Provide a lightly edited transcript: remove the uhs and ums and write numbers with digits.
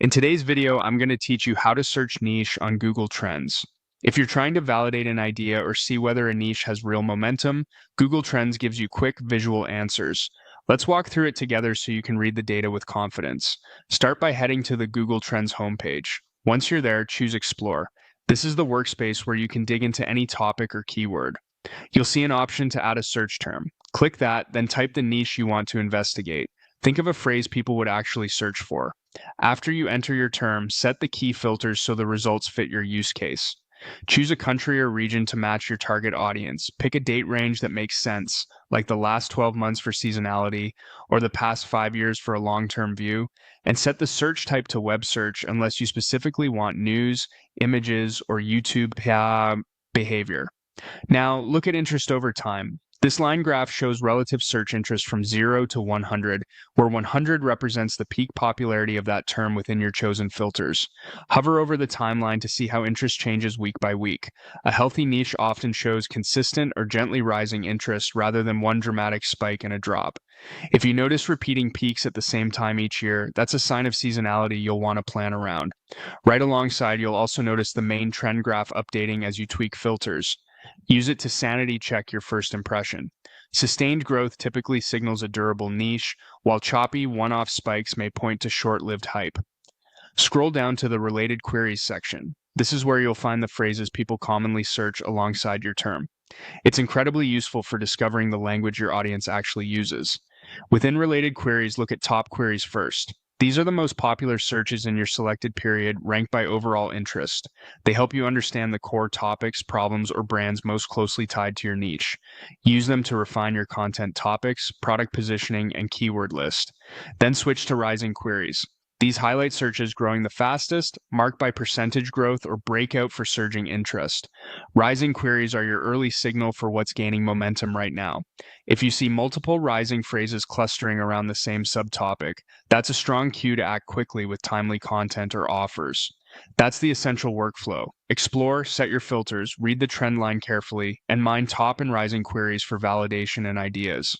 In today's video, I'm going to teach you how to search niche on Google Trends. If you're trying to validate an idea or see whether a niche has real momentum, Google Trends gives you quick visual answers. Let's walk through it together so you can read the data with confidence. Start by heading to the Google Trends homepage. Once you're there, choose Explore. This is the workspace where you can dig into any topic or keyword. You'll see an option to add a search term. Click that, then type the niche you want to investigate. Think of a phrase people would actually search for. After you enter your term, set the key filters so the results fit your use case. Choose a country or region to match your target audience. Pick a date range that makes sense, like the last 12 months for seasonality or the past 5 years for a long-term view, and set the search type to web search unless you specifically want news, images, or YouTube behavior. Now, look at interest over time. This line graph shows relative search interest from 0 to 100, where 100 represents the peak popularity of that term within your chosen filters. Hover over the timeline to see how interest changes week by week. A healthy niche often shows consistent or gently rising interest rather than one dramatic spike and a drop. If you notice repeating peaks at the same time each year, that's a sign of seasonality you'll want to plan around. Right alongside, you'll also notice the main trend graph updating as you tweak filters. Use it to sanity check your first impression. Sustained growth typically signals a durable niche, while choppy, one-off spikes may point to short-lived hype. Scroll down to the Related Queries section. This is where you'll find the phrases people commonly search alongside your term. It's incredibly useful for discovering the language your audience actually uses. Within Related Queries, look at top queries first. These are the most popular searches in your selected period, ranked by overall interest. They help you understand the core topics, problems, or brands most closely tied to your niche. Use them to refine your content topics, product positioning, and keyword list. Then switch to rising queries. These highlight searches growing the fastest, marked by percentage growth or breakout for surging interest. Rising queries are your early signal for what's gaining momentum right now. If you see multiple rising phrases clustering around the same subtopic, that's a strong cue to act quickly with timely content or offers. That's the essential workflow. Explore, set your filters, read the trend line carefully, and mine top and rising queries for validation and ideas.